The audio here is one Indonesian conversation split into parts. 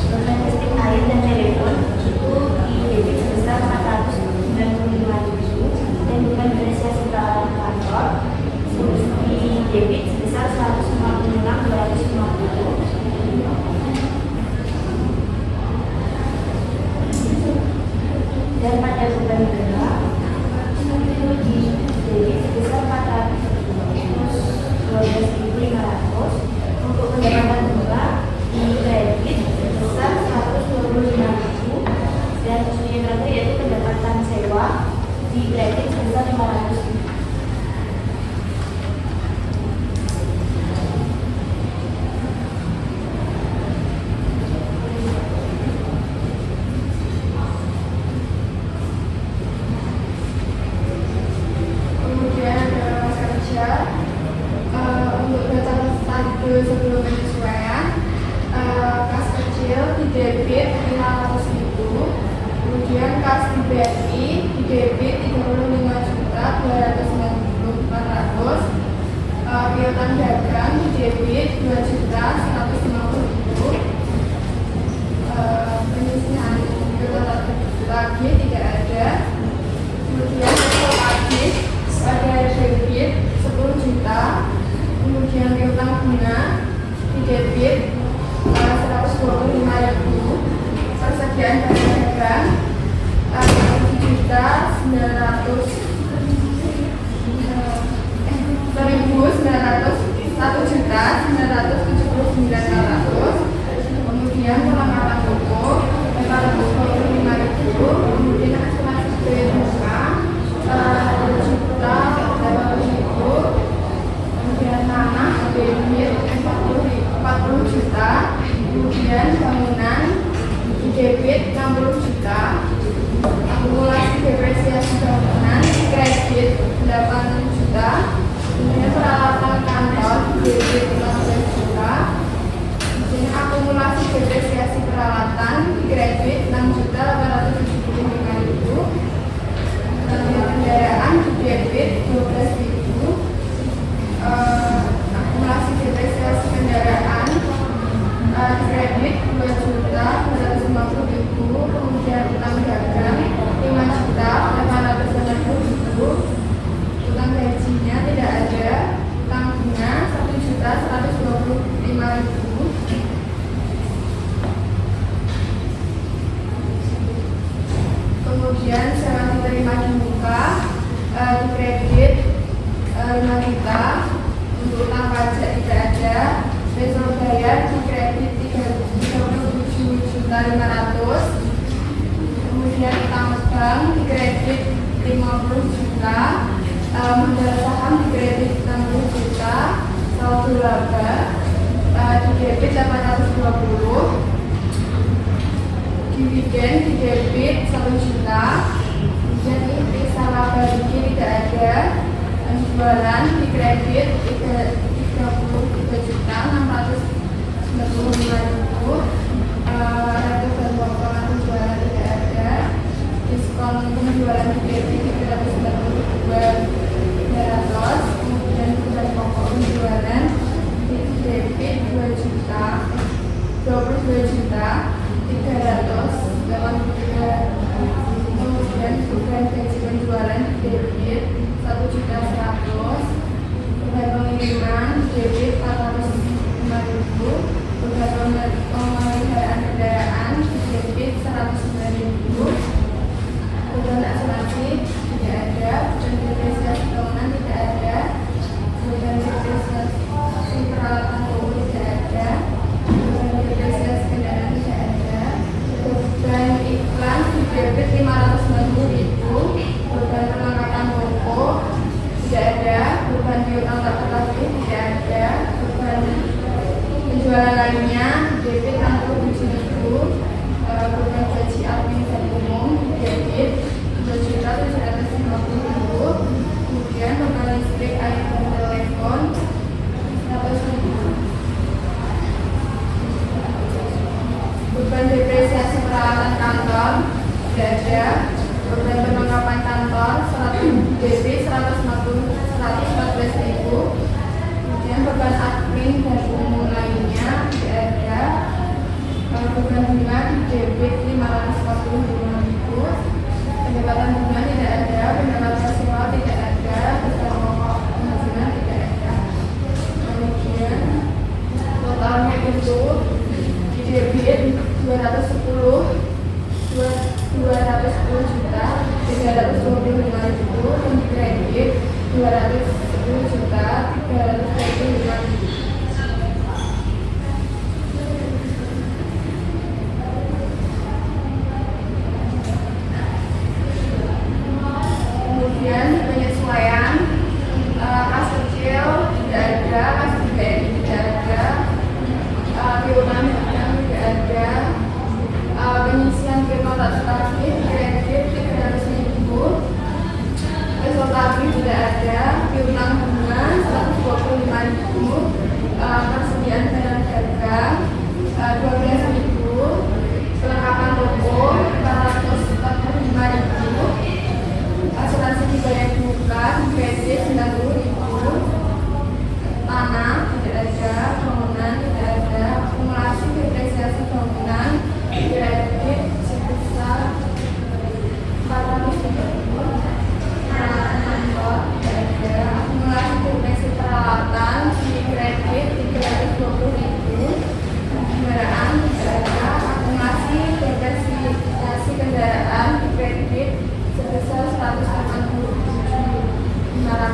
Domestik air dan telepon itu di debit sebesar yaitu pendapatan sewa di kredit sebesar 500.000. Sebelum penyesuaian, kas kecil didebit 500.000, kemudian kas di BRI didebit 35.290.400, piutang dagang didebit 2.150.000, penyisihan piutang lagi tidak ada, kemudian pokok habis ada debit 10 juta. Kemudian piutang bunga di debit 125.000, persediaan barang dagang 1.979.400, kemudian perlengkapan toko 425.000, kemudian asuransi biaya muka 1.800.000, kemudian tanah debit 40 juta, kemudian bangunan di debit 60 juta, akumulasi depresiasi bangunan kredit 8 juta, kemudian peralatan kantor di debit 15 juta, kemudian akumulasi depresiasi peralatan di kredit 6.875.000, kendaraan di debit 12.000, akumulasi depresiasi kendaraan kredit 2.250.000, kemudian utang dagang 5.890.000, utang gajinya tidak ada, utang bunga 1.125.000, kemudian sewa diterima di muka di kredit 5 juta, untuk utang pajak tidak ada, besok bayar di kredit 37.500.000, kemudian utang bank di kredit 50 juta, modal saham di kredit 60 juta, saldo laba di debit 820, dividen di debit 1 juta, kemudian inti sama bagi tidak ada, jualan di kredit 33.695.000, harga dan potongan penjualan tidak ada, diskon penjualan di debit 392.300, kemudian kebutuhan pokok penjualan di debit 22.300.000, kemudian kebutuhan gaji penjualan di debit 1.100.000, kebutuhan pengiriman debit 405.000, kebutuhan pemeliharaan kendaraan debit 109.000, kebutuhan asuransi tidak ada, dan depresiasi bangunan tidak ada, kebutuhan depresiasi peralatan toko tidak ada, kebutuhan depresiasi kendaraan tidak ada, kebutuhan iklan di debit 590.000, kebutuhan perlengkapan toko tidak ada, kebutuhan piutang tak terdaftar tidak ada, kebutuhan penjualan lainnya debit 67.000, kebutuhan gaji admin dan umum debit 2.750.000, kemudian beban listrik, air dan telepon 100.000, beban depresiasi peralatan kantor tidak ada, beban perlengkapan kantor debit 114.000, kemudian beban admin dan umum lainnya tidak ada, beban bunga di debit 545.000, pendapatan bunga tidak ada, pendapatan sewa tidak ada, beban pokok penghasilan tidak ada, kemudian totalnya itu di debit 210 juta 325.000, dan di kredit 210 juta 325.000.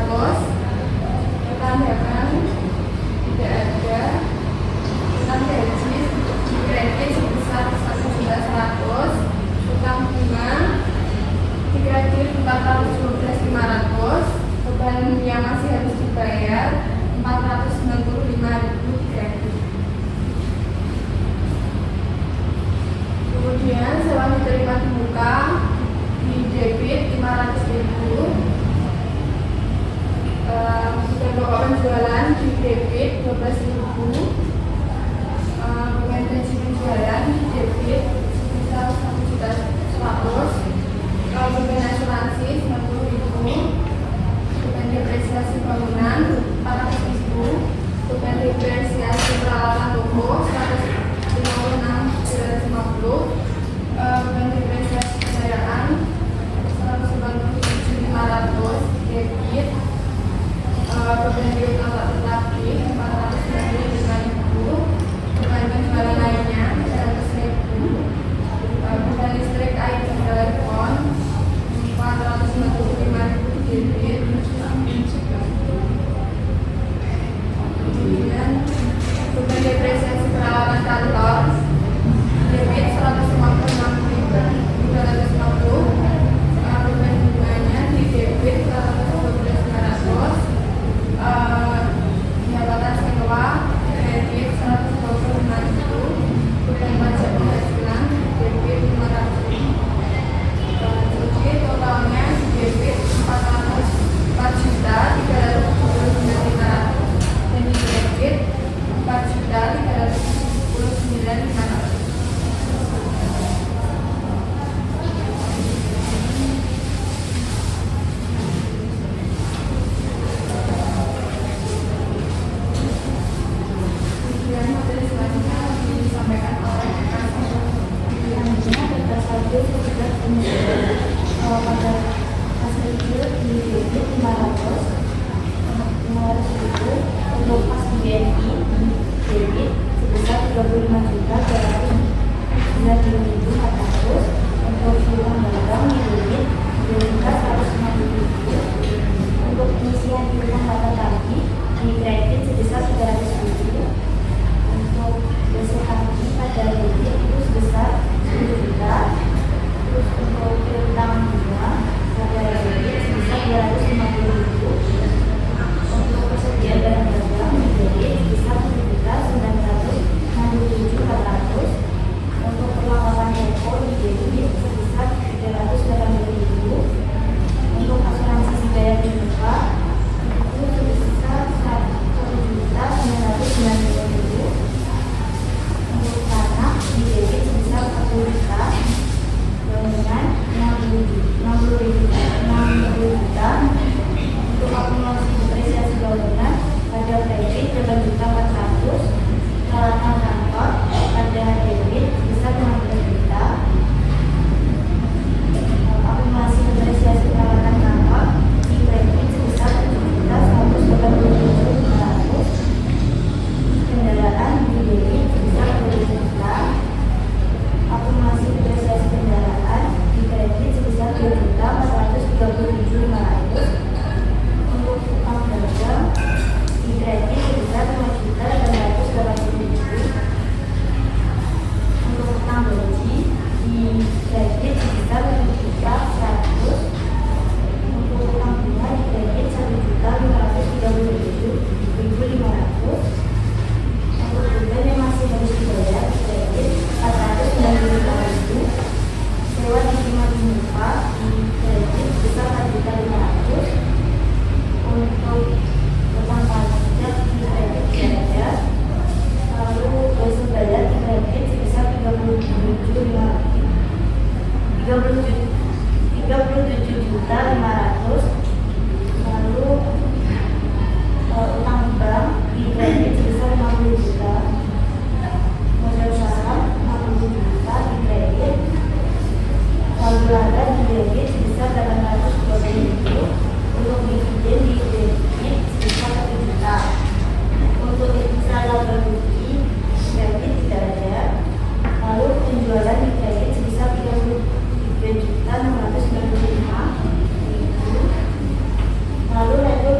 utang dagang tidak ada, utang gaji di kredit sebesar 1.100.000, utang bunga di kredit 412.500, beban yang masih harus dibayar 495.000 di kredit. Kemudian sewa diterima di muka di debit 500.000, dan pokok penjualan di debit 12.000, beban gaji penjualan di debit sebesar 1.100.000, beban asuransi 90.000, beban depresiasi bangunan 400.000, beban depresiasi peralatan toko 156.750, beban depresiasi kendaraan 197.500 debit, beban biaya tak tetapi 495.000, beban penjualan lainnya 100.000, beban listrik, air, dan telepon 495.000 debit. Kemudian beban depresiasi peralatan kantor debit 156.250, beban bunganya di debit 412.500, jabatan sewa debit 125.000, beban pajak penghasilan debit 500.000. Jadi totalnya di debit 404.379.500 dan di kredit 4.379.500. Kemudian materi selanjutnya disampaikan oleh Selanjutnya berdasarkan sudah kemudian pada hasil itu di debit 500.000 untuk pas BNI debit sebesar 35.290.400, untuk utang dagang di debit 2.150.000, untuk pengisian utang kata tadi di kredit sebesar 300.000, untuk besok tadi pada debit itu sebesar 10 juta, terus untuk utang bunga pada debit sebesar 250.000, untuk persediaan barang dagang di debit sebesar 1.967.400, untuk perlengkapan toko di debit sebesar 380.000, untuk asuransi dibayar di muka itu sebesar 1.990.000, untuk tanah di debit sebesar 40 juta, bangunan 60 juta, untuk akumulasi depresiasi bangunan pada kredit 8.400.000, peralatan kantor pada debit sebesar 15 juta, akumulasi depresiasi peralatan kantor di kredit sebesar 7.187.500, kendaraan di debit sebesar 20 juta, akumulasi depresiasi kendaraan di kredit sebesar 2.437.500, untuk utang dagang di kredit sebesar 5.880.000, untuk utang gaji di kredit sebesar 1.100.000, untuk utang bunga di kredit 1.537.500, untuk beban yang masih harus dibayar di kredit 495.000, sewa diterima di muka di kredit sebesar 4.500.000, untuk utang pajak di kredit tidak ada, lalu besok bayar di kredit sebesar 37.500, lalu utang bank di kredit sebesar 50 juta, modal saham 60 juta di kredit, saldo laba di debit sebesar 820.000, untuk dividen di debit sebesar 1 juta, untuk ekstra laba rugi kredit tidak ada, lalu penjualan di kredit sebesar 33.695.000, lalu netto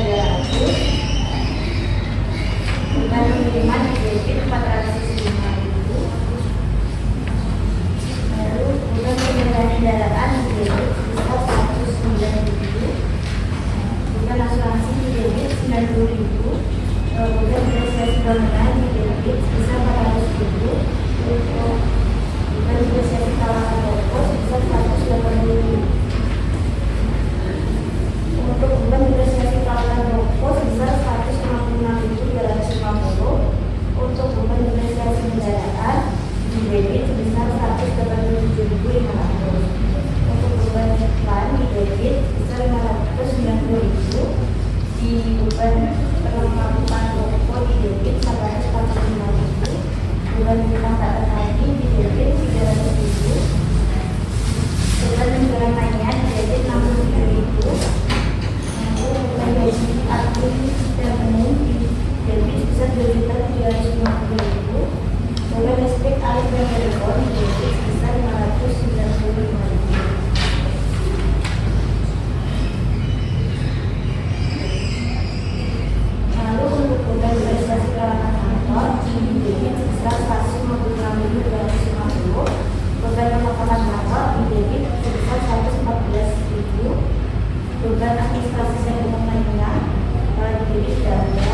200. Beban pengiriman di debit 405.000. Lalu beban pembayaran kendaraan di debit sebesar 109.000. Beban asuransi di debit 90.000. Beban negosiasi bangunan di debit sebesar 400.000. Untuk beban negosiasi tawaran toko sebesar 180.000. Untuk beban negosiasi tawaran toko sebesar 156.250. Untuk beban negosiasi kendaraan di debit sebesar 187.500. Untuk beban iklan di debit sebesar 590.000. Di beban perlengkapan toko di debit 145.000. Beban bintang tak tertagi di debit 300.000. Beban negara lainnya di debit 67.000. Beban gaji admin dan umum di debit sebesar 2.350.000. Beban listrik, air dan telepon di debit sebesar 595.000. Lalu untuk beban investasi peralatan kantor di debit sebesar 156.250. Beban perlengkapan kantor di debit sebesar 114.000. Beban administrasi dan umum lainnya di debit dana.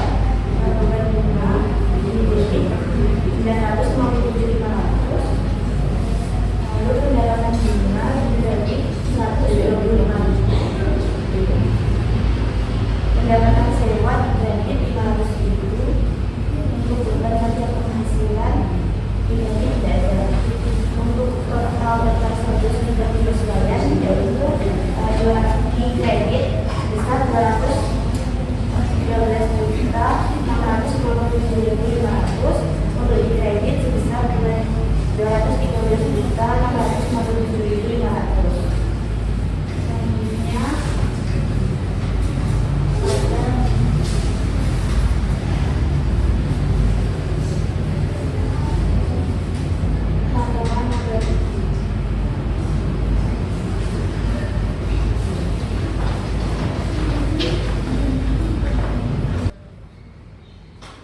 Beban bunga di debit 957.500. Lalu pendapatan bunga di debit 125.000. Pendapatan sewa di debit 500.000. Untuk beban pajak penghasilan di debit tidak ada. Untuk total daftar saldo sudah penyesuaian yaitu di kredit sebesar 213.627.500. Untuk di kredit sebesar 213.657.500. Selanjutnya laporan operatif.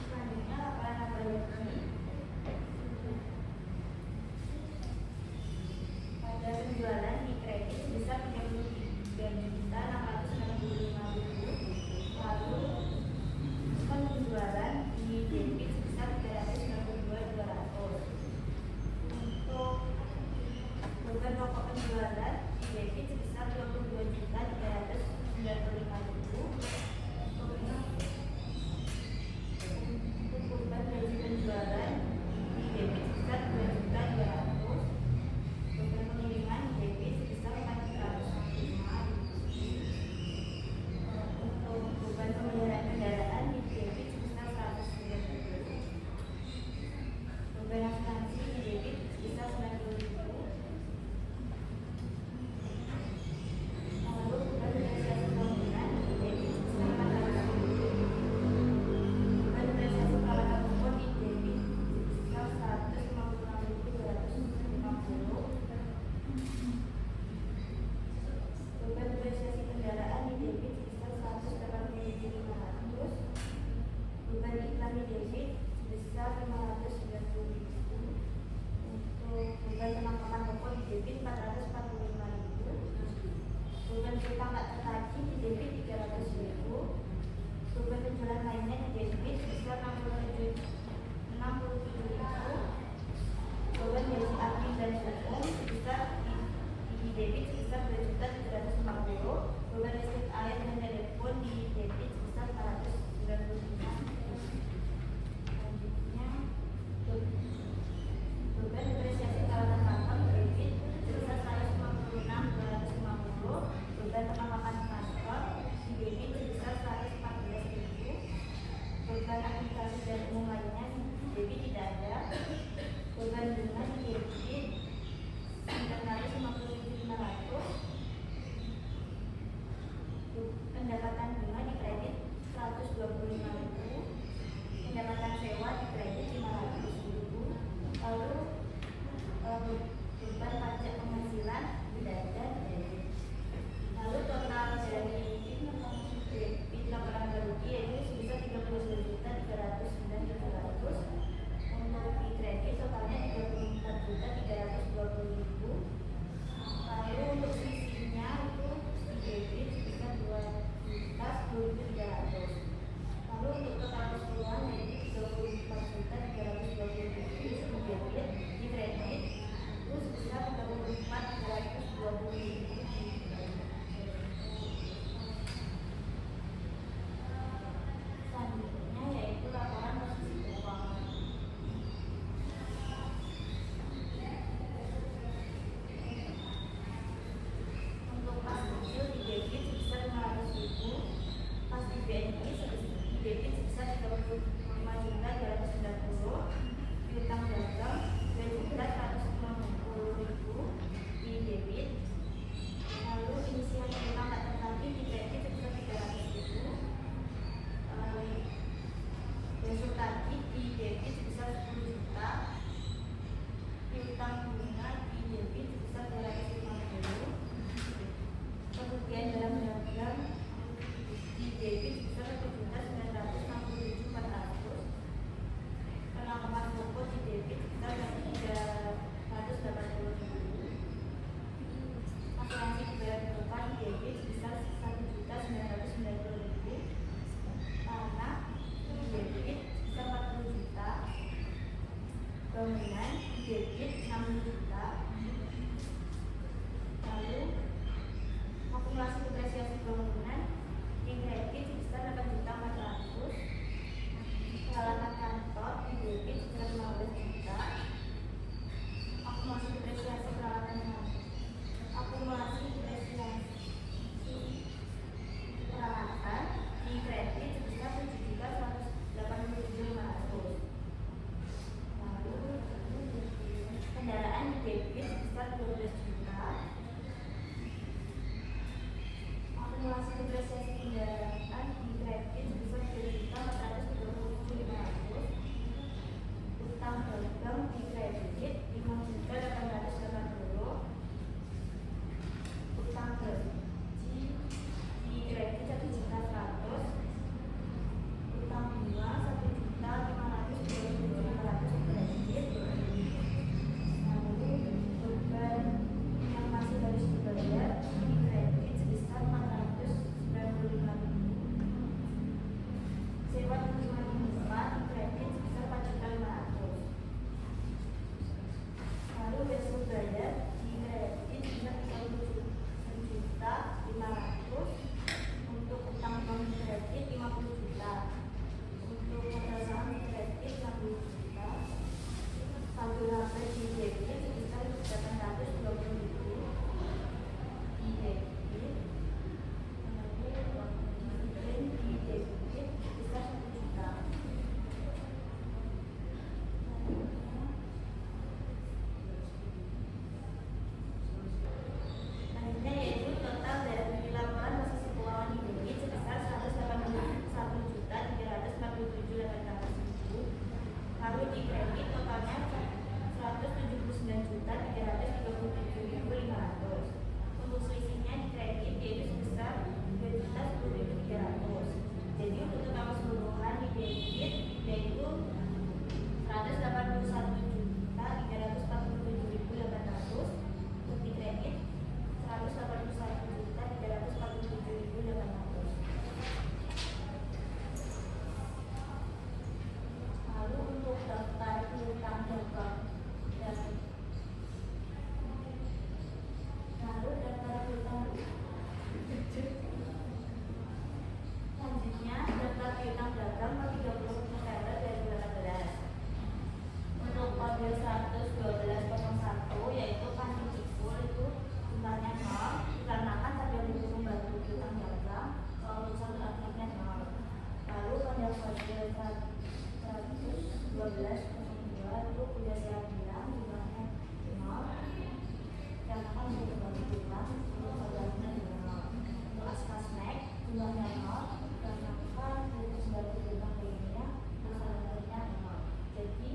Selanjutnya laporan operatif. Pada penjualan di kredit sebesar 33.665.000. Lalu penjualan di debit sebesar 392.200. Untuk beban pokok penjualan di debit sebesar 22.395.000. Untuk beban gaji penjualan di debit sebesar 2.200.000. Beban pengiriman di debit sebesar 405.000. Untuk beban pemeliharaan kendaraan di debit sebesar 109.000. Beban asuransi di debit sebesar 90.000. Lalu beban negosiasi bangunan di debit sebesar Untuk Askasnek jumlahnya 0, dikarenakan dari 95 lainnya pesertanya 0. Jadi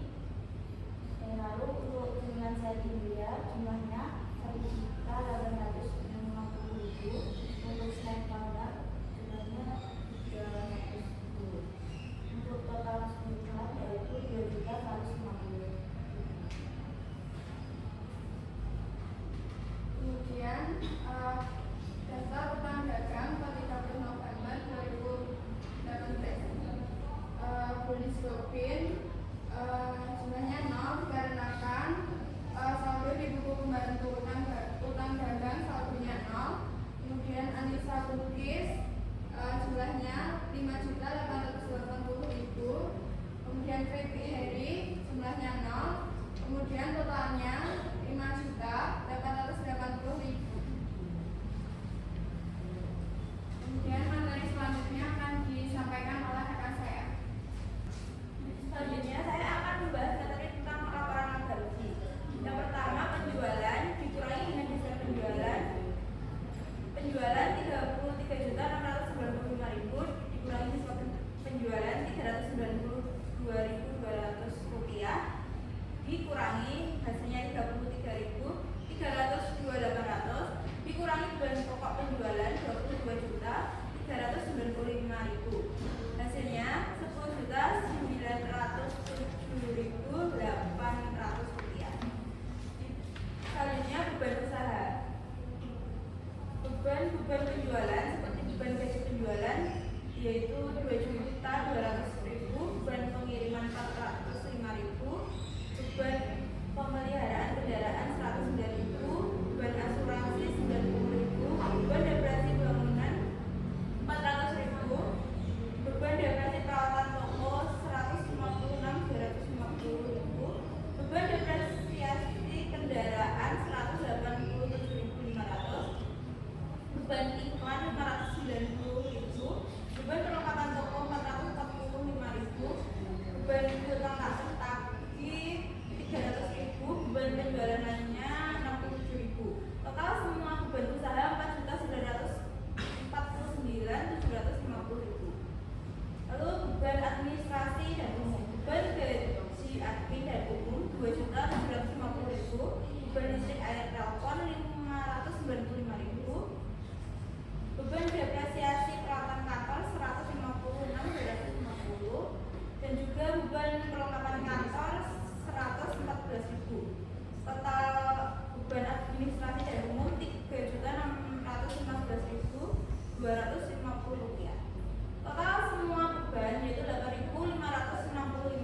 lalu untuk jumlah sehari India jumlahnya 1.850.000. Untuk snack powder jumlahnya 310. Untuk total keseluruhan yaitu 2.150.000. Kemudian dasar utang dagang per 30 November 2018. Polis Robin jumlahnya 0 dikarenakan saldo di buku pembantu utang dagang saldonya 0. Kemudian Anissa Bukis jumlahnya 5.880.000. Kemudian Kreti Heri jumlahnya 0. Kemudian totalnya 5.880.000. Kemudian materi selanjutnya akan disampaikan oleh rekan saya. Selanjutnya saya akan membahas materi tentang laporan laba rugi. Yang pertama, penjualan dikurangi dengan hasil penjualan. Penjualan 33.695.000 dikurangi hasil penjualan 392.200 rupiah dikurangi hasilnya 33.302.800 dikurangi beban pokok penjualan 22.395.000 hasilnya 10.907.800 rupiah. Selanjutnya beban usaha. Beban penjualan seperti beban gaji penjualan yaitu 2.200.000, beban pengiriman 405.000, beban pemeliharaan kendaraan 109.000, beban asuransi 90.000, beban depresi bangunan 400.000, beban depresi perawatan toko 156.250.000, beban depresiasi kendaraan 187.500, beban iklan 590.000, beban perlengkapan toko 445.000, beban hutang kasih tagih 300.000, beban penjualan lainnya 67.000. Total semua beban usaha 4.949.750.000. Lalu beban administrasi dan umum. Beban gaji admin dan umum 2.750.000, beban listrik air telepon 595.000, beban depresiasi peralatan kantor 156.250, dan juga beban perlengkapan kantor 114.000. Total beban administrasi dan umum 3.615.250 rupiah. Total semua beban yaitu 8.565.000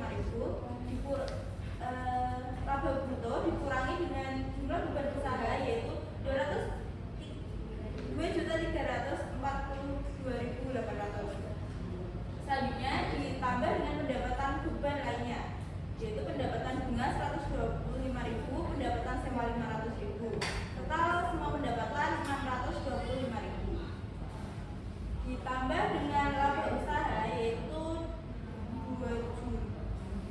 laba bruto dikurangi dengan jumlah beban usaha yaitu 2.342.800. Selanjutnya ditambah dengan pendapatan beban lainnya yaitu pendapatan bunga 125.000, pendapatan sewa 500.000. Total semua pendapatan 625.000. Ditambah dengan laba usaha yaitu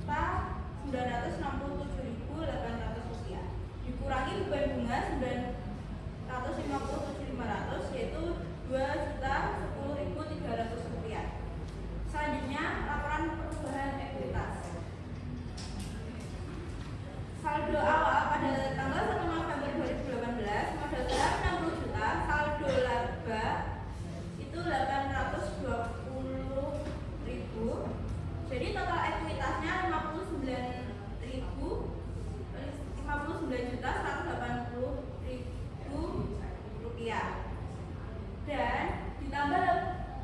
2.967.800 rupiah. Dikurangi beban bunga 950.500 yaitu 2.10.300 rupiah. Selanjutnya laporan perubahan ekuitas. Saldo awal pada tanggal 1 November 2018 modal saham 60 juta, saldo laba itu 820.000. Jadi total ekuitasnya 59.180.000 rupiah. Dan ditambah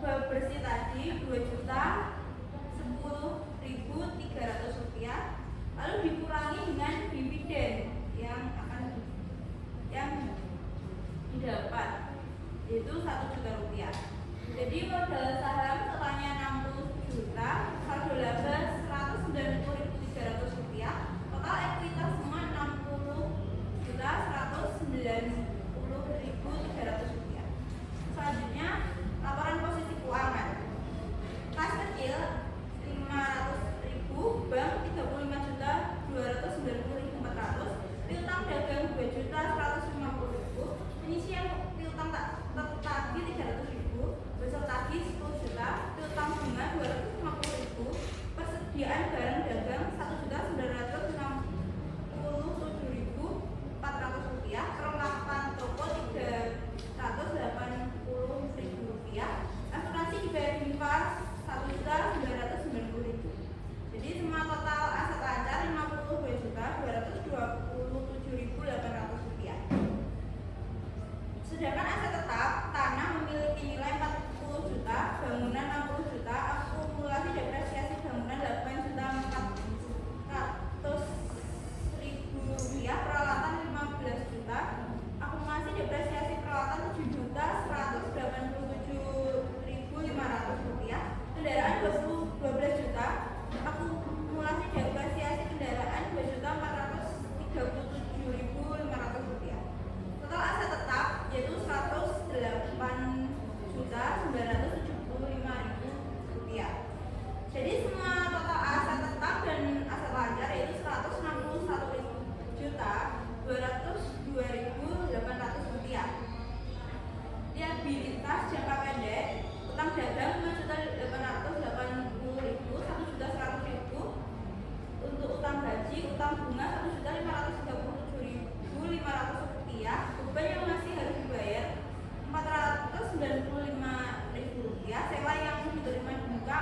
laba bersih tadi 2.10.300 rupiah. Lalu dikurangi dengan dividen yang didapat yaitu 1 juta rupiah. Jadi modal saham totalnya 60 juta, saldo laba 190.300 rupiah, total ekuitas semua 60.190.300 rupiah. Selanjutnya laporan posisi keuangan. Kas kecil 500.000, bank 35.290.400, piutang dagang 2.150.000, penyisian ekuitas jangka pendek, utang dagang 5.880.000, 1.100.000. Untuk utang gaji, utang bunga 1.537.500 rupiah. Beban yang masih harus dibayar 495.000 rupiah. Sewa yang diterima di muka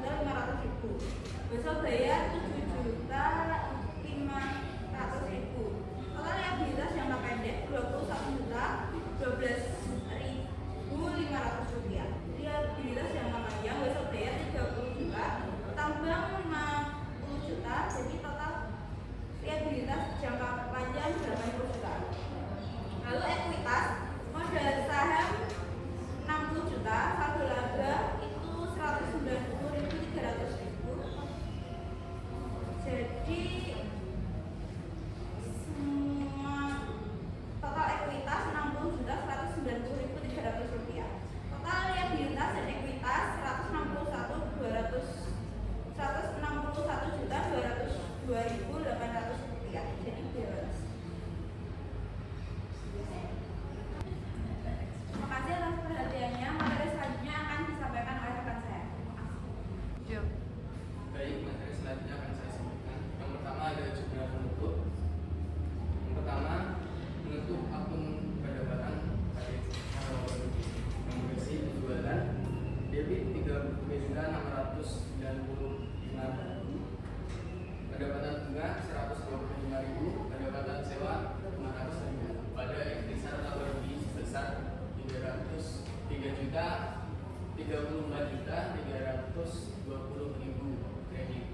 4.500.000. Besok bayar 7.500.000. Total liabilitas jangka pendek 21.012.500 rupiah. Liabilitas jangka panjang besok bayar 30 juta. Utang bank 50 juta. Jadi total liabilitas jangka panjang 80 juta. Lalu ekuitas, modal saham 60 juta, saldo laba itu 190.300.000. Jadi semua total ekuitas 60 juta 190.300 rupiah. Total liabilitas dan ekuitas 161.202.800 rupiah. Jadi balance. Terima kasih atas perhatiannya. Materi selanjutnya akan disampaikan oleh rekan saya. Baik, materi selanjutnya akan saya sampaikan. Yang pertama ada jumlah penutup. Yang pertama, menutup akun pendapatan pada yang berisi penjualan debit 33.695.000, pendapatan bunga 125.000, pendapatan sewa 500.000. Pada intisar laba rugi sebesar 334.320.000 kredit.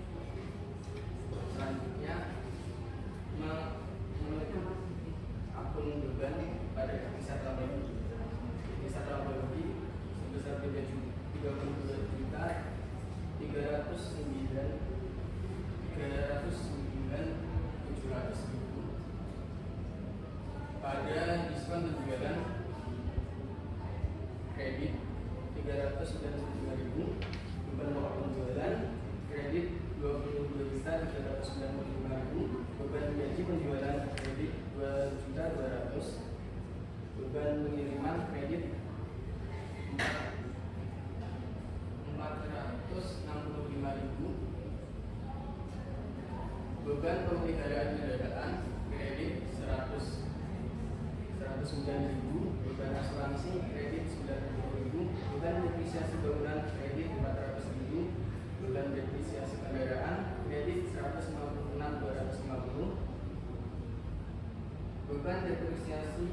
Selanjutnya menutup akun beban pada intisar laba rugi. Intisar laba rugi sebesar 32.309.700.000. Pada diskon penjualan kredit 395.000, beban pokok penjualan kredit 22.395.000, beban gaji penjualan kredit 2.200.000, beban pengiriman kredit 465.000, beban pemeliharaan kendaraan kredit 109.000, beban asuransi kredit 90.000, beban depresiasi bangunan kredit 400.000, beban depresiasi kendaraan kredit 156.250, beban depresiasi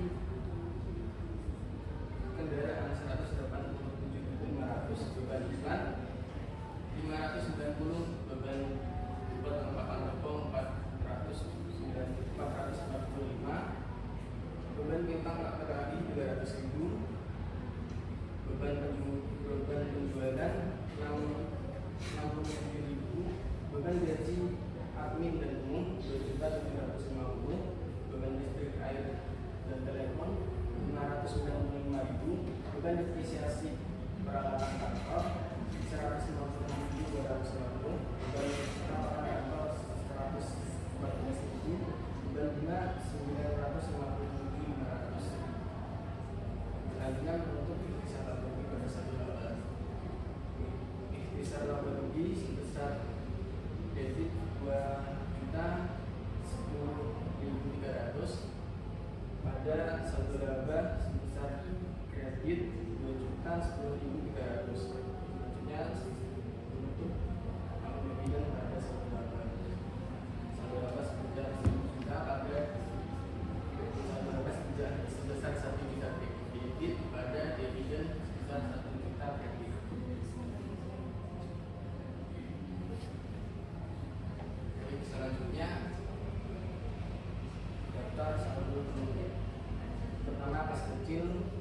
kendaraan 187.500, beban iklan 590, beban perlengkapan toko 445, beban bintang matahari 300.000, beban penjualan 67.000, beban gaji admin dan umum 2.750, beban listrik, air dan telepon 595.000, beban depresiasi peralatan kantor 156.250, beban peralatan kantor 114.000, beban bunga 950.500. Selanjutnya untuk ikhtisar laba rugi pada satu laba. Ikhtisar laba rugi sebesar debit 2.10.300, pada satu laba sebesar kredit 2.10.300. Selanjutnya untuk akun dividen pada satu laba. Satu laba sebesar 1 juta pada satu laba sebesar 1 juta kredit pada dividen sebesar 1 juta kredit. Selanjutnya daftar saldo penutup. Pertama, kas kecil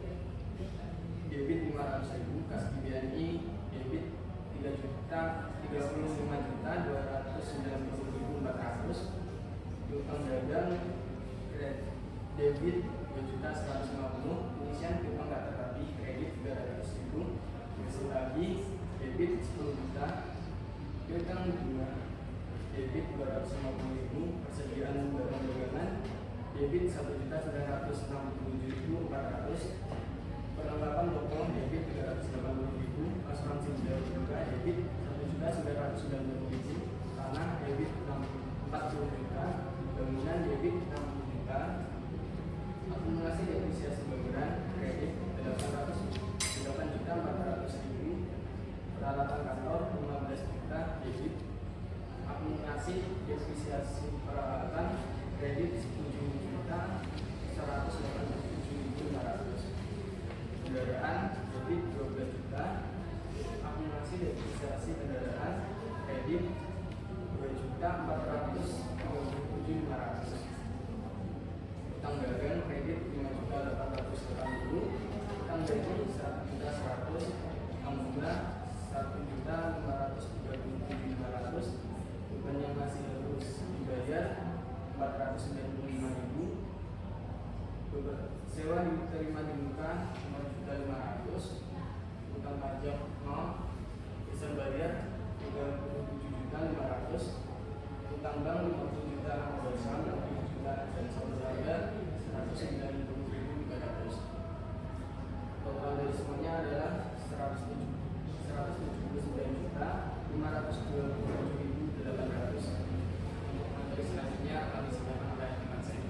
debit 500.000, kas BNI debit 35.290.400, utang dagang debit 2.150, pengisian piutang nggak tetapi kredit 300.000, besok lagi debit 10 juta, piutang bunga debit 250.000, persediaan barang dagangan debit 1.967.400, perlengkapan toko debit 380.000, asuransi jiwa juga debit 1.990.000, tanah debit 40 juta, bangunan debit 60 juta, akumulasi depresiasi bangunan kredit 8.400.000, peralatan kantor 15 juta debit, akumulasi depresiasi peralatan kredit 10.187.500, kendaraan debit 12 juta, akumulasi depresiasi kendaraan kredit 2.437.500, utang dagang kredit 5.880.000, utang gaji 1.100.000, utang bunga 1.537.500, beban yang masih harus dibayar 495.000, sewa diterima di muka 5.500.000, utang pajak 0, bisa bayar 37.500.000, utang bank 50 juta, modal saham 60 juta, dan saldo harga 190.300. Total dari semuanya adalah 179.527.800. Untuk materi selanjutnya kami silakan oleh teman saya.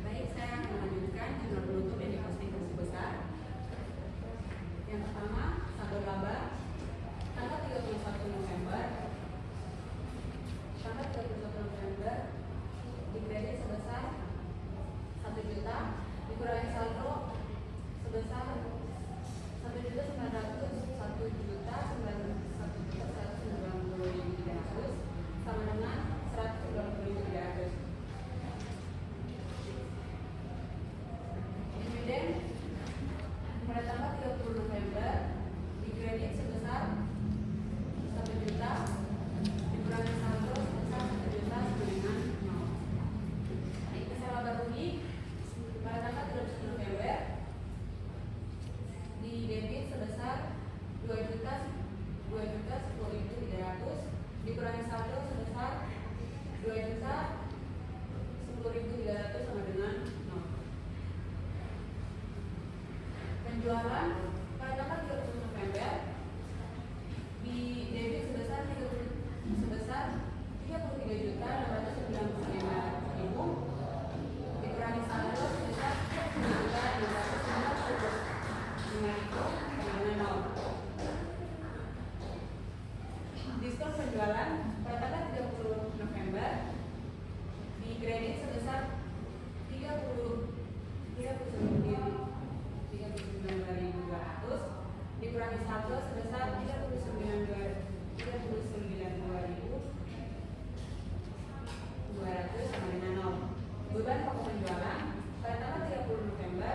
Baik, saya akan melanjutkan jumlah penutup yang diklasifikasi besar. Yang pertama, saldo laba tanggal 31 November. Tanggal 31 November di kredit sebesar 1 juta, dikurangi saldo sebesar 1.191.190.300 sama dengan 190.300. Dividen pada tanggal 30 November di kredit sebesar 1 juta, dikurangi saldo sebesar 1 juta sama dengan 0. Kesewa rugi pada tanggal 31 November di debit sebesar 2.10.300, dikurangi saldo sebesar 2.10.300 sama dengan 0. Penjualan pada tanggal 30 November di debit sebesar 33.695.000, dikurangi saldo sebesar 3.250.500 diskon penjualan pada tanggal 30 November di kredit sebesar 39.200, dikurangi saldo sebesar 39.200 sama dengan 0. Beban pokok penjualan pada tanggal 30 November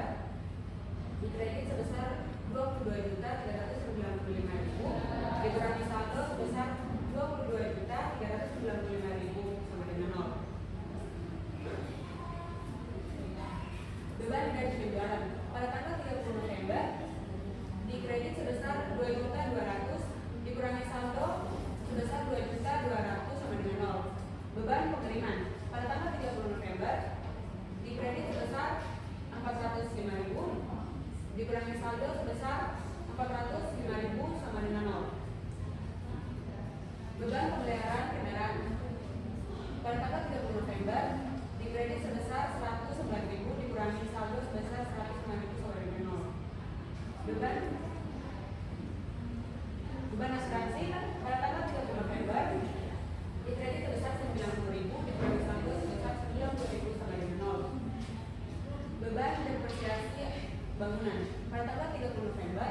di kredit sebesar 22.395.000, dikurangi saldo sebesar 22.395.000 sama dengan 0. Beban gaji penjualan pada tanggal 30 November di kredit sebesar 2.200.000, dikurangi saldo sebesar 2.200.000 sama dengan 0. Beban pengiriman pada tanggal 30 November di kredit sebesar 405.000, dikurangi saldo sebesar 405.000 sama dengan 0. Beban pemeliharaan kendaraan pada tanggal 30 November di kredit sebesar 109.000, dikurangi saldo sebesar 109.000 sama dengan 0. Beban asuransi pada tanggal 30 November di kredit sebesar 90.000, dikurangi saldo sebesar 90.000 sama dengan 0. Beban depresiasi bangunan pada tanggal 30 November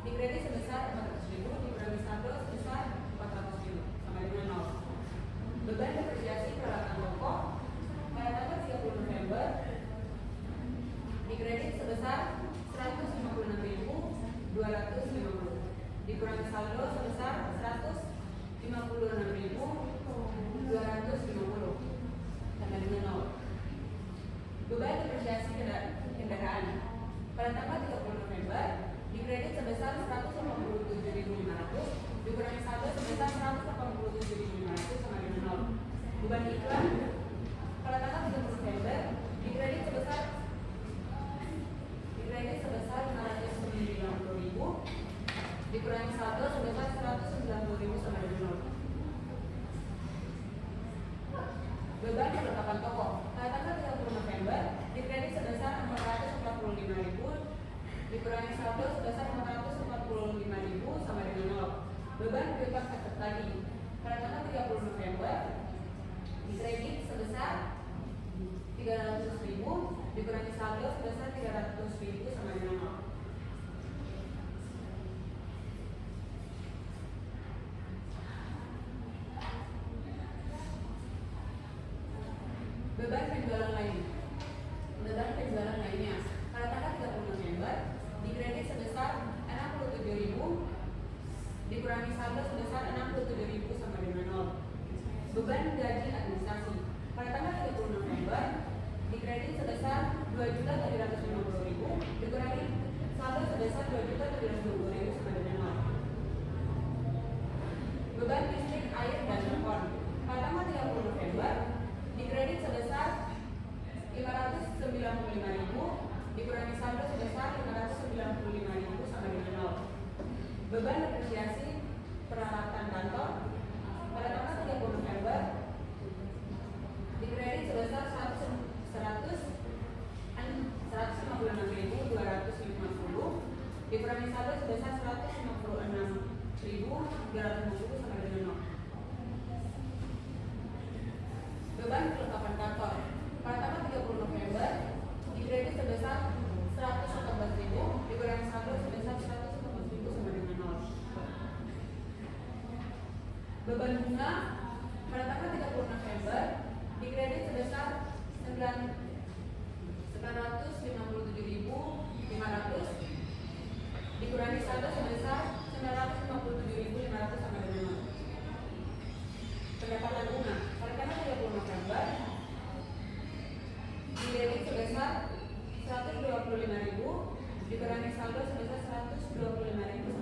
di kredit sebesar 400.000, dikurangi saldo sebesar 400.000 sama dengan 0. Beban depresiasi peralatan toko pada tanggal 30 November di kredit sebesar 156.250, dikurangi saldo sebesar 156.250 sama dengan 0. Beban depresiasi kendaraan pada tanggal 30 November di kredit sebesar 187.500, dikurangi saldo sebesar 187.500 sama dengan 0. Beban iklan pada tanggal 30 November di kredit sebesar dikurangi saldo sebesar 445.000 sama dengan 0. Beban piutang tetap tadi pada tanggal 30 November dikredit sebesar 300.000 dikurangi saldo sebesar 300.000 sama dengan 0. Beban penjualan lainnya pada tanggal 30 November dikredit sebesar 67.000 dikurangi saldo sebesar 67.000 sama dengan 0. Beban gaji administrasi pada tanggal 30 November dikredit sebesar 2.750.000 dikurangi saldo sebesar 2.750.000 sama dengan 0. Beban listrik, air, dan telepon pada tanggal 30 November dikredit sebesar 595.000 dikurangi saldo sebesar 595.000 sama dengan 0. Beban depresiasi peralatan kantor pada tanggal 30 November dikredit sebesar 156.250 dikurangi saldo sebesar 156.250 sama dengan 0. Beban kelengkapan kantor pada tanggal 30 November dikredit sebesar 114.000 dikurangi saldo sebesar 114.000 sama dengan 0. Beban bunga pada tanggal 30 November dikredit sebesar 957.500 dikurangi saldo sebesar 957.500 sama dengan 0. Pendapatan bunga pada tanggal 30 November dikredit sebesar 125.000 dikurangi saldo sebesar 125.000